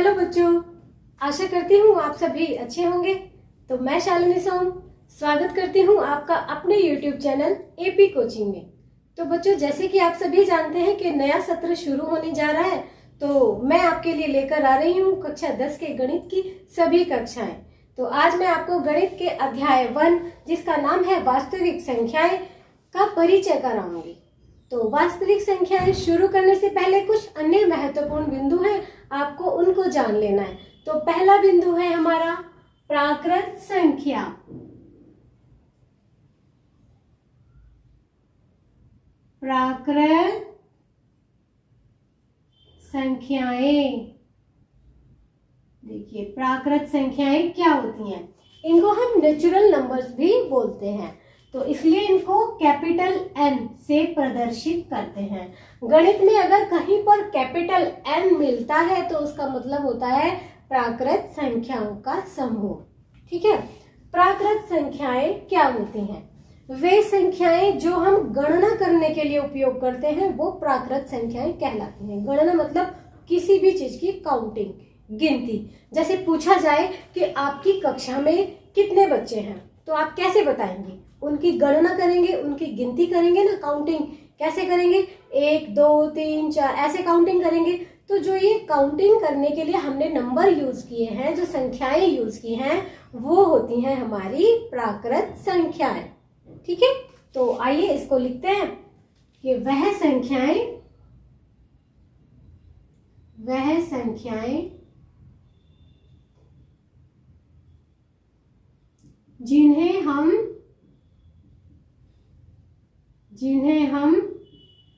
Hello बच्चों, आशा करती हूँ आप सभी अच्छे होंगे। तो मैं शालिनी सोम स्वागत करती हूँ आपका अपने YouTube चैनल एपी कोचिंग में। तो बच्चों, जैसे कि आप सभी जानते हैं कि नया सत्र शुरू होने जा रहा है, तो मैं आपके लिए लेकर आ रही हूँ कक्षा 10 के गणित की सभी कक्षाएं। तो आज मैं आपको गणित के अध्याय 1, जिसका नाम है वास्तविक संख्याएं, का परिचय कराऊंगी। तो वास्तविक संख्याएं शुरू करने से पहले कुछ अन्य महत्वपूर्ण बिंदु हैं, आपको उनको जान लेना है। तो पहला बिंदु है हमारा प्राकृत संख्या। प्राकृत संख्याएं, देखिए प्राकृत संख्याएं क्या होती हैं। इनको हम नेचुरल नंबर्स भी बोलते हैं, तो इसलिए इनको कैपिटल N से प्रदर्शित करते हैं। गणित में अगर कहीं पर कैपिटल N मिलता है तो उसका मतलब होता है प्राकृत संख्याओं का समूह। ठीक है, प्राकृत संख्याएं क्या होती हैं? वे संख्याएं जो हम गणना करने के लिए उपयोग करते हैं वो प्राकृत संख्याएं कहलाती हैं। गणना मतलब किसी भी चीज की काउंटिंग, गिनती। जैसे पूछा जाए कि आपकी कक्षा में कितने बच्चे हैं, तो आप कैसे बताएंगे? उनकी गणना करेंगे, उनकी गिनती करेंगे ना। काउंटिंग कैसे करेंगे? 1 2 3 4 ऐसे काउंटिंग करेंगे। तो जो ये काउंटिंग करने के लिए हमने नंबर यूज किए हैं, जो संख्याएं यूज की हैं, वो होती हैं हमारी प्राकृत संख्याएं। ठीक है, तो आइए इसको लिखते हैं कि वह संख्याएं जिन्हें हम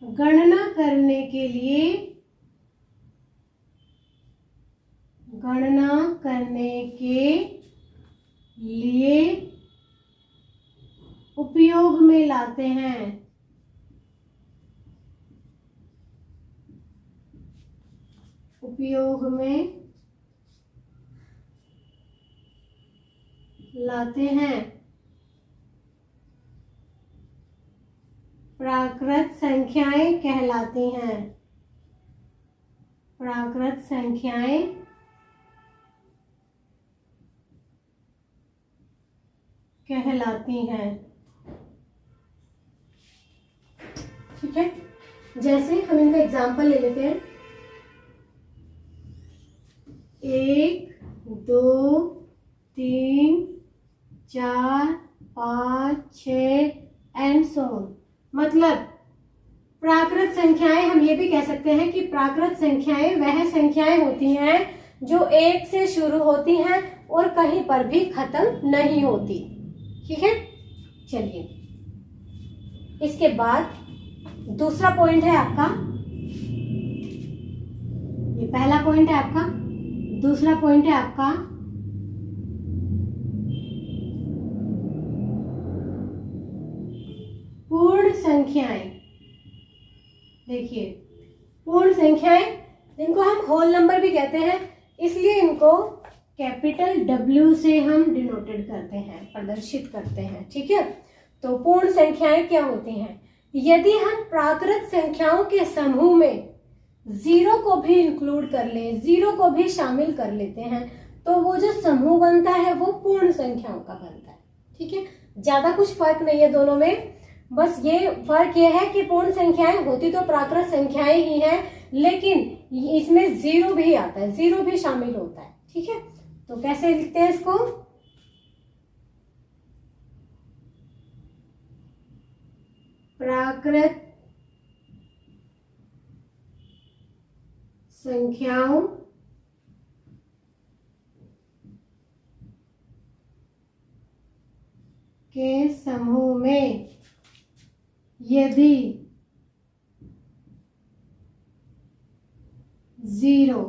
गणना करने के लिए उपयोग में लाते हैं। प्राकृत संख्याएं कहलाती हैं। प्राकृत संख्याएं कहलाती हैं। ठीक है, जैसे हम इनका एग्जाम्पल ले लेते हैं। 1 2 3 4 5 6 एंड सो ऑन। मतलब प्राकृत संख्याएं, हम ये भी कह सकते हैं कि प्राकृत संख्याएं वह संख्याएं होती हैं जो 1 से शुरू होती हैं और कहीं पर भी खत्म नहीं होती। ठीक है, चलिए इसके बाद दूसरा पॉइंट है आपका, ये पहला पॉइंट है आपका। दूसरा पॉइंट है आपका पूर्ण संख्याएं। देखिए, पूर्ण संख्याएं, जिनको हम होल नंबर भी कहते हैं, इसलिए इनको कैपिटल W से हम डिनोटेड करते हैं, प्रदर्शित करते हैं। ठीक है, तो पूर्ण संख्याएं क्या होती हैं? यदि हम प्राकृत संख्याओं के समूह में 0 को भी इंक्लूड कर ले, 0 को भी शामिल कर लेते हैं, तो वो जो समूह बनता है वो पूर्ण संख्याओं का बनता है। ठीक है, ज्यादा कुछ फर्क नहीं है दोनों में, बस ये फर्क ये है कि पूर्ण संख्याएं होती तो प्राकृत संख्याएं ही हैं, लेकिन इसमें 0 भी आता है, 0 भी शामिल होता है। ठीक है, तो कैसे लिखते हैं इसको? प्राकृत संख्याओं के समूह में यदि 0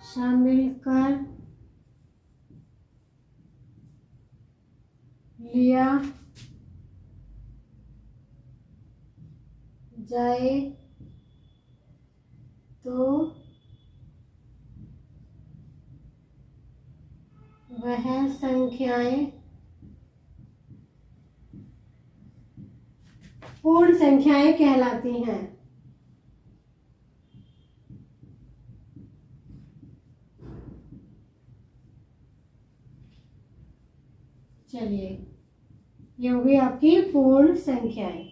शामिल कर लिया जाए तो वह संख्याएं पूर्ण संख्याएं कहलाती हैं। चलिए, ये हो गई आपकी पूर्ण संख्याएं।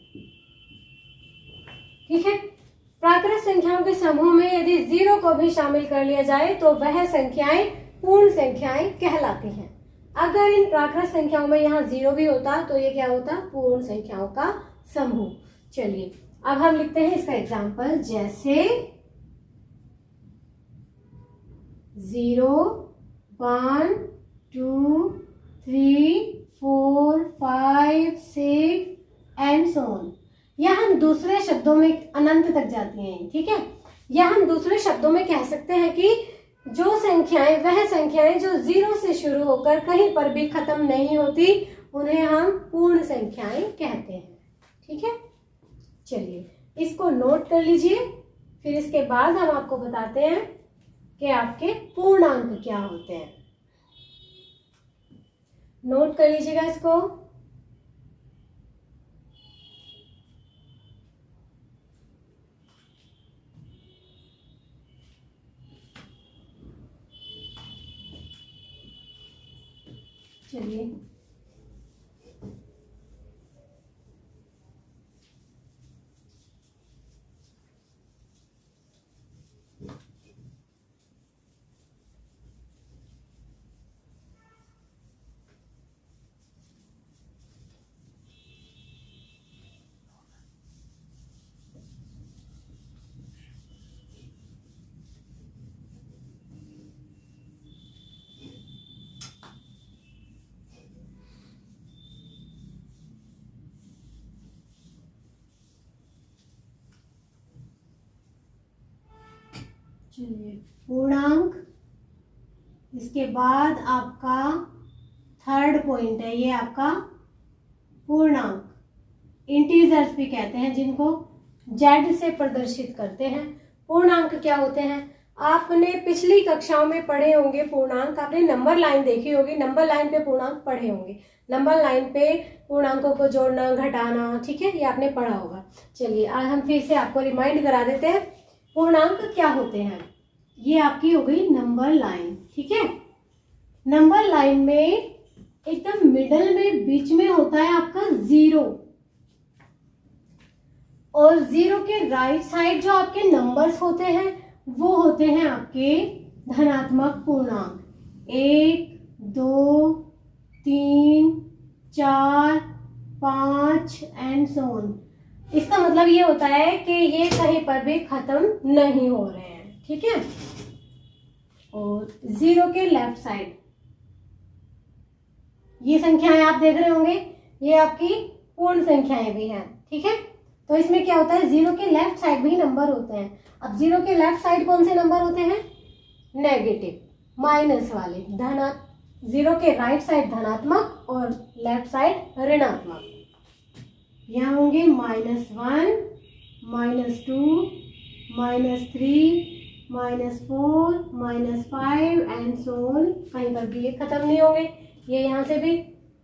ठीक है, प्राकृत संख्याओं के समूह में यदि 0 को भी शामिल कर लिया जाए तो वह संख्याएं पूर्ण संख्याएं कहलाती हैं। अगर इन प्राकृत संख्याओं में यहाँ 0 भी होता तो ये क्या होता? पूर्ण संख्याओं का समूह। चलिए, अब हम लिखते हैं इसका एग्जाम्पल, जैसे 0, 1, 2, 3, 4, 5, 6 एंड सो ऑन। यह हम दूसरे शब्दों में अनंत तक जाती हैं। ठीक है, या हम दूसरे शब्दों में कह सकते हैं कि जो संख्याएं, वह संख्याएं जो 0 से शुरू होकर कहीं पर भी खत्म नहीं होती, उन्हें हम पूर्ण संख्याएं कहते हैं। ठीक है, चलिए इसको नोट कर लीजिए, फिर इसके बाद हम आपको बताते हैं कि आपके पूर्णांक क्या होते हैं। नोट कर लीजिएगा इसको। चलिए, पूर्णांक, इसके बाद आपका थर्ड पॉइंट है, ये आपका पूर्णांक। इंटीजर्स भी कहते हैं जिनको जेड से प्रदर्शित करते हैं। पूर्णांक क्या होते हैं? आपने पिछली कक्षाओं में पढ़े होंगे पूर्णांक, आपने नंबर लाइन देखी होगी, नंबर लाइन पे पूर्णांक पढ़े होंगे, नंबर लाइन पे पूर्णांकों को जोड़ना घटाना। ठीक है, ये आपने पढ़ा होगा। चलिए, आज हम फिर से आपको रिमाइंड करा देते हैं पूर्णांक क्या होते हैं। ये आपकी हो गई नंबर लाइन। ठीक है, नंबर लाइन में एकदम मिडल में बीच में होता है आपका 0, और 0 के राइट साइड जो आपके नंबर्स होते हैं वो होते हैं आपके धनात्मक पूर्णांक। 1, 2, 3, 4, 5 एंड सो ऑन। इसका मतलब ये होता है कि ये कहीं पर भी खत्म नहीं हो रहे हैं। ठीक है, और 0 के लेफ्ट साइड ये संख्याएं आप देख रहे होंगे, ये आपकी पूर्ण संख्याएं भी हैं। ठीक है, तो इसमें क्या होता है, 0 के लेफ्ट साइड भी नंबर होते हैं। अब 0 के लेफ्ट साइड कौन से नंबर होते हैं? नेगेटिव, माइनस वाले। 0 के राइट साइड धनात्मक और लेफ्ट साइड ऋणात्मक। यहाँ होंगे -1, -2, -3, -4, -5 एंड सो ऑन। कहीं पर भी ये खत्म नहीं होंगे। ये यहाँ से भी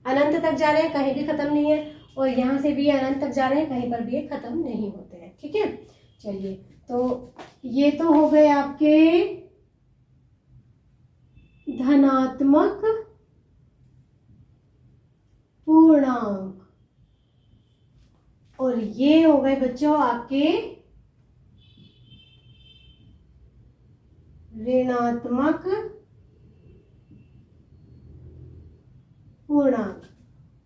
अनंत तक जा रहे हैं, कहीं भी खत्म नहीं है, और यहाँ से भी अनंत तक जा रहे हैं, कहीं पर भी ये खत्म नहीं होते हैं। ठीक है, चलिए, तो ये तो हो गए आपके धनात्मक पूर्णांक, और ये हो गए बच्चों आपके ऋणात्मक पूर्णांक।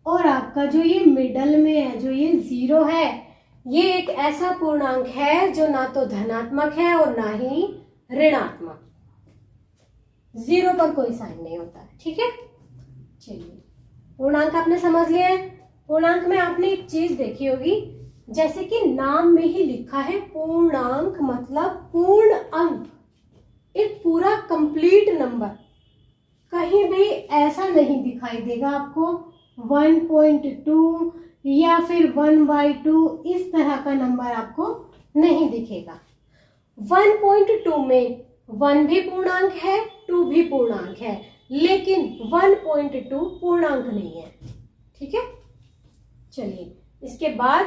और आपका जो ये मिडल में है, जो ये 0 है, ये एक ऐसा पूर्णांक है जो ना तो धनात्मक है और ना ही ऋणात्मक। 0 पर कोई साइन नहीं होता है। ठीक है, चलिए, पूर्णांक आपने समझ लिया है। पूर्णांक में आपने एक चीज देखी होगी, जैसे कि नाम में ही लिखा है पूर्णांक मतलब पूर्ण अंक, एक पूरा कंप्लीट नंबर। कहीं भी ऐसा नहीं दिखाई देगा आपको 1.2 या फिर 1/2, इस तरह का नंबर आपको नहीं दिखेगा। 1.2 में 1 भी पूर्णांक है, 2 भी पूर्णांक है, लेकिन 1.2 पूर्णांक नहीं है। ठीक है, चलिए इसके बाद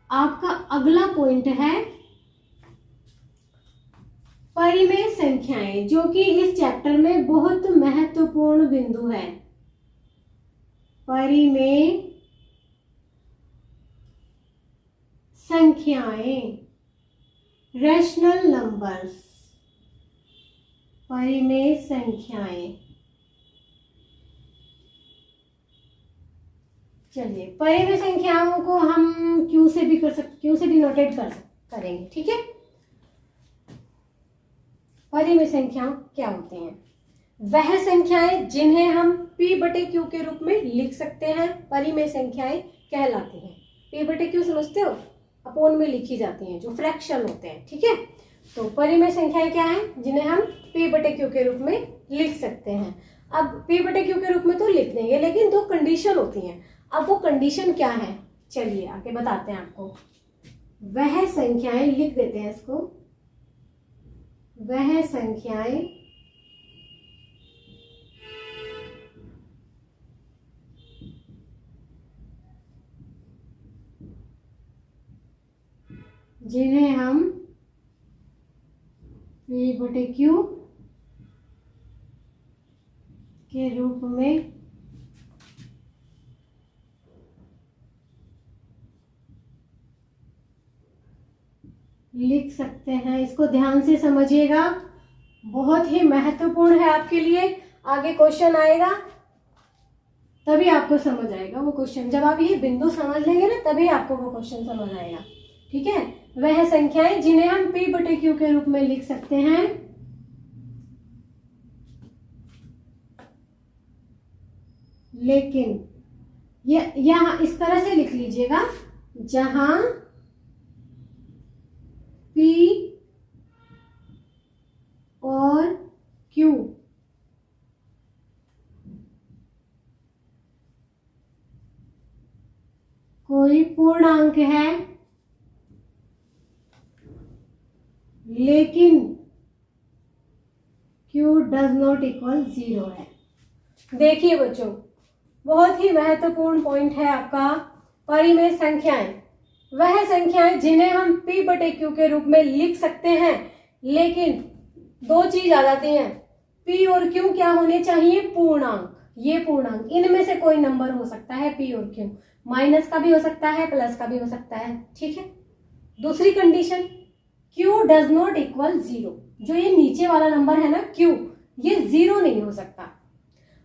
आपका अगला पॉइंट है परिमेय संख्याएं, जो कि इस चैप्टर में बहुत महत्वपूर्ण बिंदु है। परिमेय संख्याएं, रैशनल नंबर्स, परिमेय संख्याएं। चलिए परिमेय संख्याओं को हम क्यू से भी क्यू से डिनोटेट करेंगे। ठीक है, परिमेय संख्याएं क्या होती हैं? वह संख्याएं जिन्हें हम p बटे q के रूप में लिख सकते हैं, परिमेय संख्याएं कहलाती हैं। p बटे q समझते हो, अपोन में लिखी जाती हैं, जो फ्रैक्शन होते हैं। ठीक है, तो परिमेय संख्याएं क्या हैं? जिन्हें हम p बटे q के रूप में लिख सकते हैं। अब p बटे q के रूप में तो लिख देंगे, लेकिन दो कंडीशन होती हैं। अब वो कंडीशन क्या है, चलिए आगे बताते हैं आपको। वह संख्याएं, लिख देते हैं इसको, वह संख्याएं जिन्हें हम p बटे q के रूप में लिख सकते हैं। इसको ध्यान से समझिएगा, बहुत ही महत्वपूर्ण है आपके लिए। आगे क्वेश्चन आएगा तभी आपको समझ आएगा वो क्वेश्चन। जब आप ये बिंदु समझ लेंगे ना, तभी आपको वो क्वेश्चन समझ आएगा। ठीक है, वह संख्याएं जिन्हें हम p बटे q के रूप में लिख सकते हैं, लेकिन यहां इस तरह से लिख लीजिएगा, जहां p और q कोई पूर्णांक है, लेकिन q डज नॉट इक्वल 0 है। देखिए बच्चों, बहुत ही महत्वपूर्ण पॉइंट है आपका, परिमेय संख्याएं। वह संख्याएं जिन्हें हम p बटे q के रूप में लिख सकते हैं, लेकिन दो चीज आ जाती हैं, p और q क्या होने चाहिए? पूर्णांक। ये पूर्णांक, इनमें से कोई नंबर हो सकता है p और q, माइनस का भी हो सकता है, प्लस का भी हो सकता है। ठीक है, दूसरी condition, q does not equal 0। जो ये नीचे वाला नंबर है ना q, ये 0 नहीं हो सकता।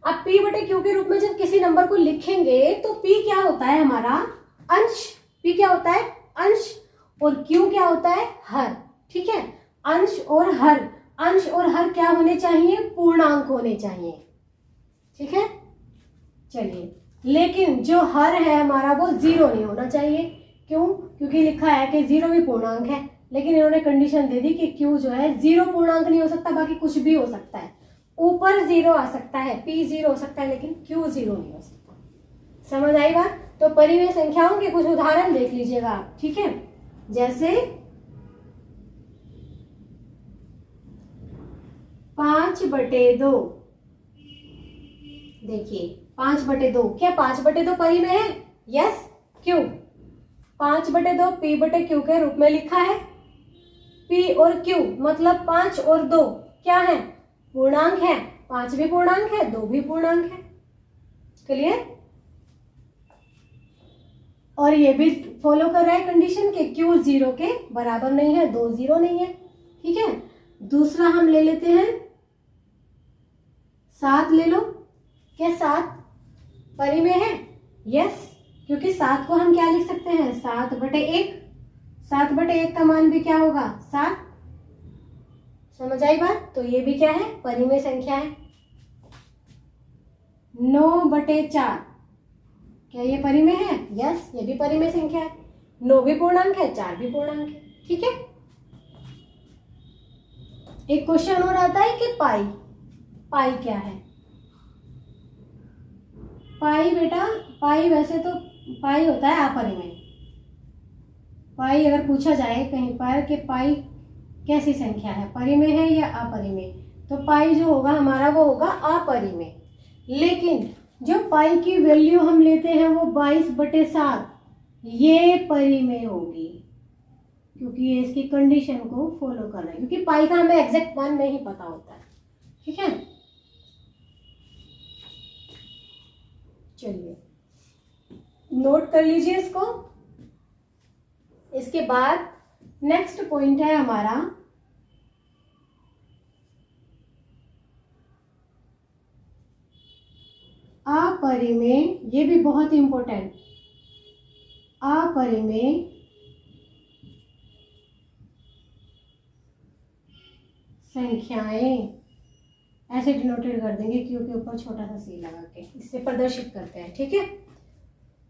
अब p बटे q के रूप में जब किसी नंबर को लिखेंगे तो p क्या होता है? हमारा अंश। p क्या होता है? अंश। और q क्या होता है? हर। ठीक है, अंश और हर, अंश और हर क्या होने चाहिए? पूर्णांक होने चाहिए। ठीक है, चलिए, लेकिन जो हर है हमारा वो 0 नहीं होना चाहिए। क्यों? क्योंकि लिखा है कि 0 भी पूर्णांक है, लेकिन इन्होंने कंडीशन दे दी कि q जो है 0 पूर्णांक नहीं हो सकता, बाकी कुछ भी हो सकता है। ऊपर 0 आ सकता है, p 0 हो सकता है, लेकिन q 0 नहीं हो सकता। समझ आई बात? तो परिमेय संख्याओं के कुछ उदाहरण देख लीजिएगा आप। ठीक है, जैसे 5/2। देखिए 5/2, क्या 5/2 परिमेय है? यस। क्यों? 5/2 p बटे q के रूप में लिखा है। p और q मतलब 5 और 2 क्या है? पूर्णांक है। 5 भी पूर्णांक है, 2 भी पूर्णांक है। क्लियर? और ये भी फॉलो कर रहा है कंडीशन के q 0 के बराबर नहीं है, 2 0 नहीं है। ठीक है, दूसरा हम ले लेते हैं 7 ले लो। क्या 7 परिमेय है? यस, क्योंकि 7 को हम क्या लिख सकते हैं? 7/1। 7/1 का मान भी क्या होगा? 7। समझ आई बात? तो ये भी क्या है? परिमेय संख्या है। 9/4, क्या ये परिमेय है? यस, ये भी परिमेय संख्या है। 9 भी पूर्णांक है, 4 भी पूर्णांक है। ठीक है, एक क्वेश्चन और आता है कि पाई। पाई क्या है? पाई बेटा, पाई वैसे तो पाई होता है अपरिमेय। पाई अगर पूछा जाए कहीं पर कि पाई कैसी संख्या है, परिमेय है या अपरिमेय, तो पाई जो होगा हमारा वो होगा अपरिमेय। लेकिन जो पाई की वैल्यू हम लेते हैं वो 22/7, ये परिमेय होगी, क्योंकि ये इसकी कंडीशन को फॉलो कर रहा है, क्योंकि पाई का हमें एग्जैक्ट मान नहीं पता होता है। ठीक है, चलिए नोट कर लीजिए इसको। इसके बाद नेक्स्ट पॉइंट है हमारा अपरिमेय। ये भी बहुत इंपॉर्टेंट, अपरिमेय संख्याएं, ऐसे डिनोटेड कर देंगे क्यू के ऊपर छोटा सा सी लगा के, इससे प्रदर्शित करते हैं। ठीक है,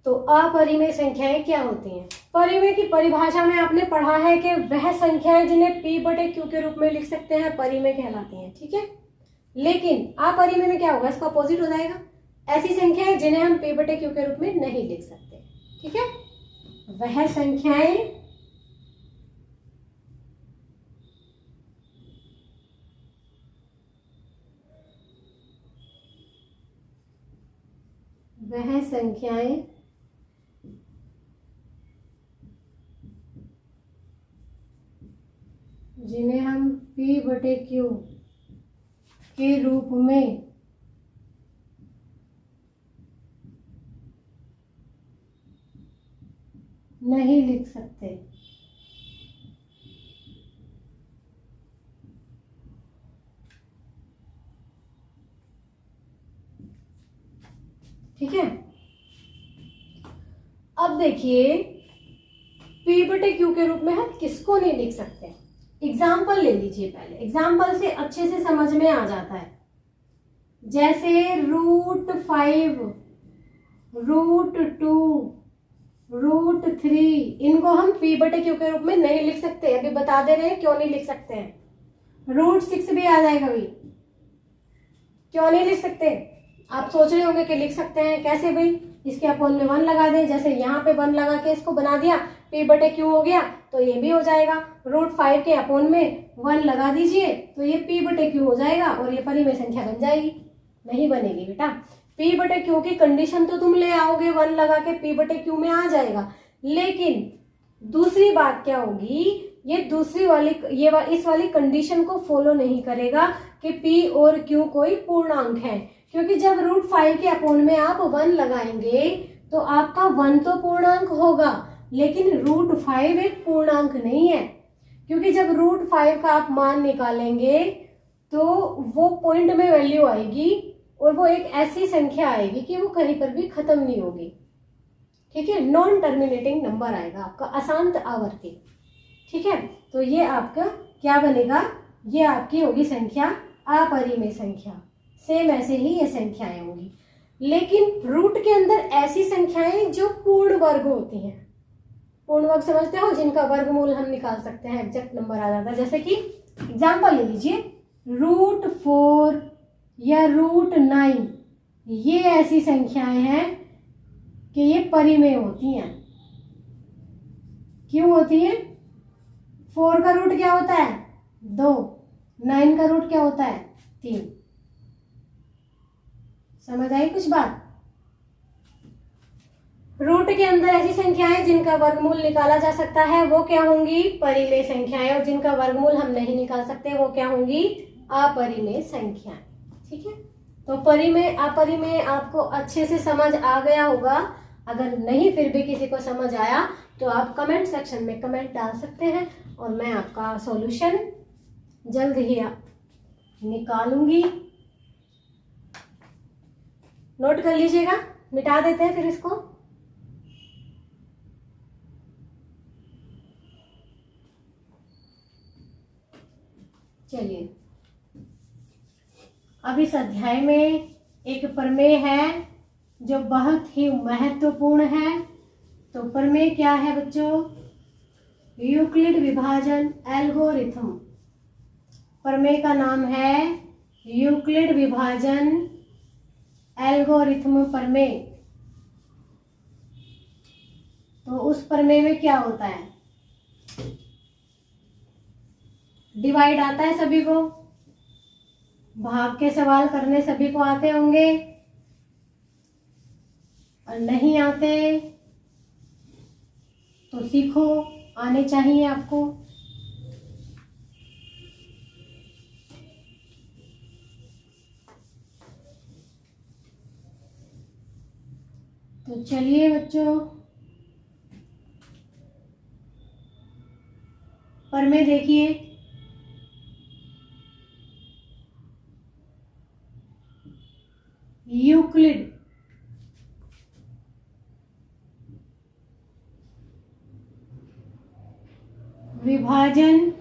तो अपरिमेय संख्याएं क्या होती हैं? परिमेय की परिभाषा में आपने पढ़ा है कि वह संख्याएं जिन्हें p/q के रूप में लिख सकते हैं परिमेय कहलाती हैं। ठीक है, लेकिन अपरिमेय में क्या होगा? इसका अपोजिट हो जाएगा, ऐसी संख्याएं जिन्हें हम p/q के रूप में नहीं लिख सकते। ठीक है, वह संख्याएं जिन्हें हम p/q के रूप में नहीं लिख सकते। ठीक है, अब देखिए p/q के रूप में हम किसको नहीं लिख सकते? एग्जाम्पल ले लीजिए, पहले एग्जाम्पल से अच्छे से समझ में आ जाता है। जैसे √5, √2, √3, इनको हम p/q के रूप में नहीं लिख सकते। अभी बता दे रहे हैं क्यों नहीं लिख सकते हैं। √6 भी आ जाएगा भी, क्यों नहीं लिख सकते? आप सोच रहे होंगे कि लिख सकते हैं कैसे भाई, इसके अपोन में 1 लगा दें, जैसे यहाँ पे 1 लगा के इसको बना दिया, p/q हो गया, तो ये भी हो जाएगा। √5 के अपोन में 1 लगा दीजिए तो ये p/q हो जाएगा और ये परिमेय संख्या बन जाएगी। नहीं बनेगी बेटा, p/q की कंडीशन तो तुम ले आओगे, 1 लगा के p/q में आ जाएगा, लेकिन दूसरी बात क्या होगी, ये दूसरी वाली इस वाली कंडीशन को फॉलो नहीं करेगा कि p और q कोई पूर्णांक है, क्योंकि जब √5 के अपोन में आप 1 लगाएंगे तो आपका 1 तो पूर्णांक होगा, लेकिन √5 एक पूर्णांक नहीं है, क्योंकि जब √5 का आप मान निकालेंगे तो वो पॉइंट में वैल्यू आएगी और वो एक ऐसी संख्या आएगी कि वो कहीं पर भी खत्म नहीं होगी। ठीक है, नॉन टर्मिनेटिंग नंबर आएगा आपका, अशांत आवर्ती। ठीक है, तो ये आपका क्या बनेगा? ये आपकी होगी संख्या अपरिमेय संख्या। सेम ऐसे ही ये संख्याएं होंगी, लेकिन रूट के अंदर ऐसी संख्याएं जो पूर्ण वर्ग होती हैं। पूर्ण वर्ग समझते हो, जिनका वर्गमूल हम निकाल सकते हैं, एग्जैक्ट नंबर आ जाता है। जैसे कि एग्जांपल ले लीजिए, √4 या √9, ये ऐसी संख्याएं हैं कि ये परिमेय होती हैं। क्यों होती है? 4 का रूट क्या होता है? 2, 9 का रूट क्या होता है? 3। समझ आई कुछ बात? रूट के अंदर ऐसी संख्याएं जिनका वर्गमूल निकाला जा सकता है वो क्या होंगी? परिमेय संख्याएं, और जिनका वर्गमूल हम नहीं निकाल सकते वो क्या होंगी? अपरिमेय संख्याएं। ठीक है, तो परिमेय अपरिमेय आपको अच्छे से समझ आ गया होगा। अगर नहीं फिर भी किसी को समझ आया तो आप कमेंट सेक्शन में कमेंट डाल सकते हैं और मैं आपका सॉल्यूशन जल्द ही निकालूंगी। नोट कर लीजिएगा, मिटा देते हैं फिर इसको। चलिए, अब इस अध्याय में एक प्रमेय है जो बहुत ही महत्वपूर्ण है। तो प्रमेय क्या है बच्चों? यूक्लिड विभाजन एल्गोरिथम। प्रमेय का नाम है यूक्लिड विभाजन एल्गोरिथम प्रमेय। तो उस प्रमेय में क्या होता है? डिवाइड आता है सभी को, भाग के सवाल करने सभी को आते होंगे, और नहीं आते तो सीखो, आने चाहिए आपको। तो चलिए बच्चों, पर में देखिए, यूक्लिड विभाजन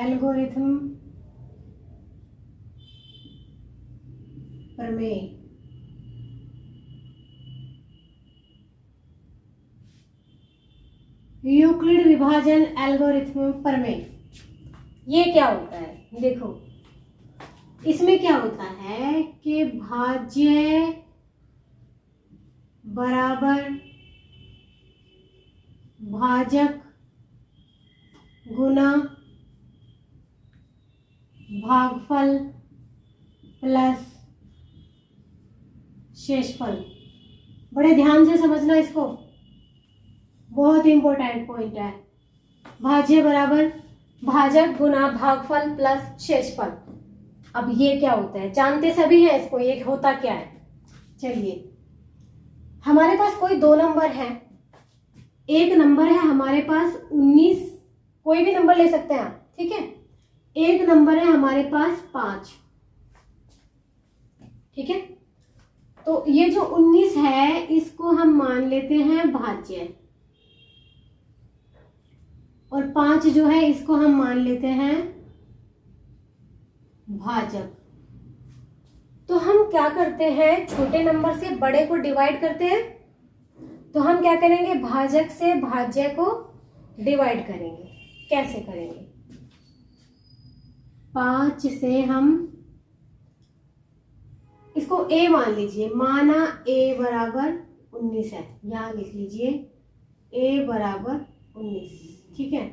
एल्गोरिथम प्रमेय। यूक्लिड विभाजन एल्गोरिथम प्रमेय, ये क्या होता है? देखो, इसमें क्या होता है कि भाज्य बराबर भाजक गुना भागफल प्लस शेषफल। बड़े ध्यान से समझना इसको, बहुत इंपॉर्टेंट पॉइंट है। भाज्य बराबर भाजक गुना भागफल प्लस शेषफल। अब ये क्या होता है? जानते सभी हैं इसको, ये होता क्या है? चलिए, हमारे पास कोई दो नंबर है। एक नंबर है हमारे पास 19, कोई भी नंबर ले सकते हैं आप, ठीक है। एक नंबर है हमारे पास 5, ठीक है। तो ये जो 19 है इसको हम मान लेते हैं भाज्य, और 5 जो है इसको हम मान लेते हैं भाजक। तो हम क्या करते हैं, छोटे नंबर से बड़े को डिवाइड करते हैं। तो हम क्या करेंगे, भाजक से भाज्य को डिवाइड करेंगे। कैसे करेंगे? 5 से हम इसको a मान लीजिए, माना a बराबर 19 है, यहां लिख लीजिए a बराबर 19, ठीक है।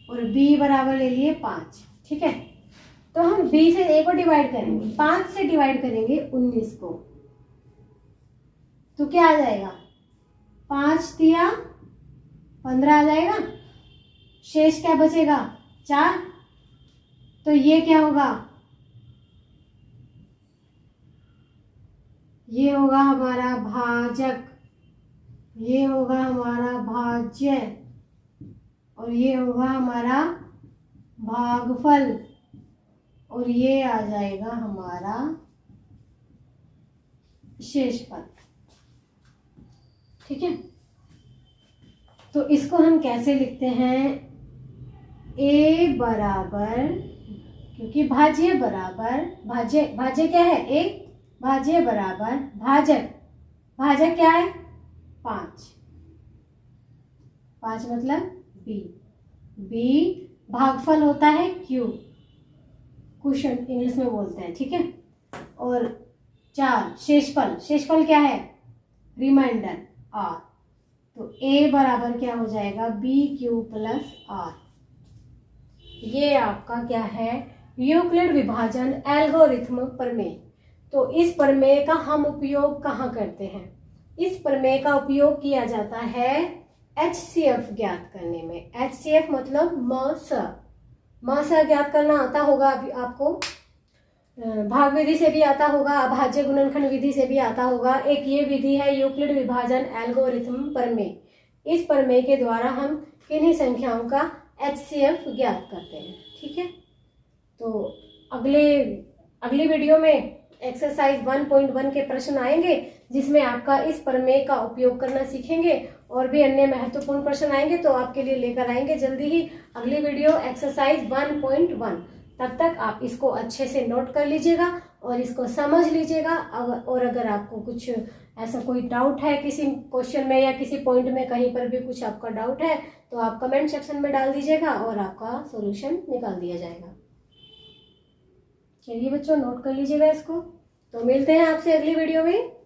और b बराबर ले लिए 5, ठीक है। तो हम b से a को डिवाइड करेंगे, 5 से डिवाइड करेंगे 19 को, तो क्या आ जाएगा? 5 दिया 15 आ जाएगा, शेष क्या बचेगा? 4। तो ये क्या होगा? ये होगा हमारा भाजक, ये होगा हमारा भाज्य, और ये होगा हमारा भागफल, और ये आ जाएगा हमारा शेषफल, ठीक है। तो इसको हम कैसे लिखते हैं? a बराबर, क्योंकि भाज्य बराबर भाज्य, भाज्य क्या है? एक, भाज्य बराबर भाजक, भाजक क्या है? 5, 5 मतलब b, b भागफल होता है q, क्वेश्चन इंग्लिश में बोलते हैं, ठीक है। और 4 शेषफल, शेषफल क्या है? Reminder r। तो a बराबर क्या हो जाएगा? bq plus r। ये आपका क्या है? यूक्लिड विभाजन एल्गोरिथम प्रमेय। तो इस प्रमेय का हम उपयोग कहाँ करते हैं? इस प्रमेय का उपयोग किया जाता है HCF ज्ञात करने में। HCF मतलब म स ज्ञात करना आता होगा अभी आपको, भाग विधि से भी आता होगा, अभाज्य गुणनखंड विधि से भी आता होगा। एक ये विधि है यूक्लिड विभाजन एल्गोरिथम प्रमेय। इस प्रमेय के द्वारा हम किन्हीं संख्याओं का HCF ज्ञात करते हैं, ठीक है। तो अगली वीडियो में एक्सरसाइज 1.1 के प्रश्न आएंगे, जिसमें आपका इस प्रमेय का उपयोग करना सीखेंगे, और भी अन्य महत्वपूर्ण प्रश्न आएंगे तो आपके लिए लेकर आएंगे जल्दी ही अगली वीडियो एक्सरसाइज 1.1। तब तक आप इसको अच्छे से नोट कर लीजिएगा और इसको समझ लीजिएगा। और अगर आपको कुछ ऐसा कोई डाउट है किसी क्वेश्चन में या किसी पॉइंट में, कहीं पर भी कुछ आपका डाउट है तो आप कमेंट सेक्शन में डाल दीजिएगा और आपका सॉल्यूशन निकाल दिया जाएगा। चलिए बच्चों, नोट कर लीजिएगा इसको। तो मिलते हैं आपसे अगली वीडियो में।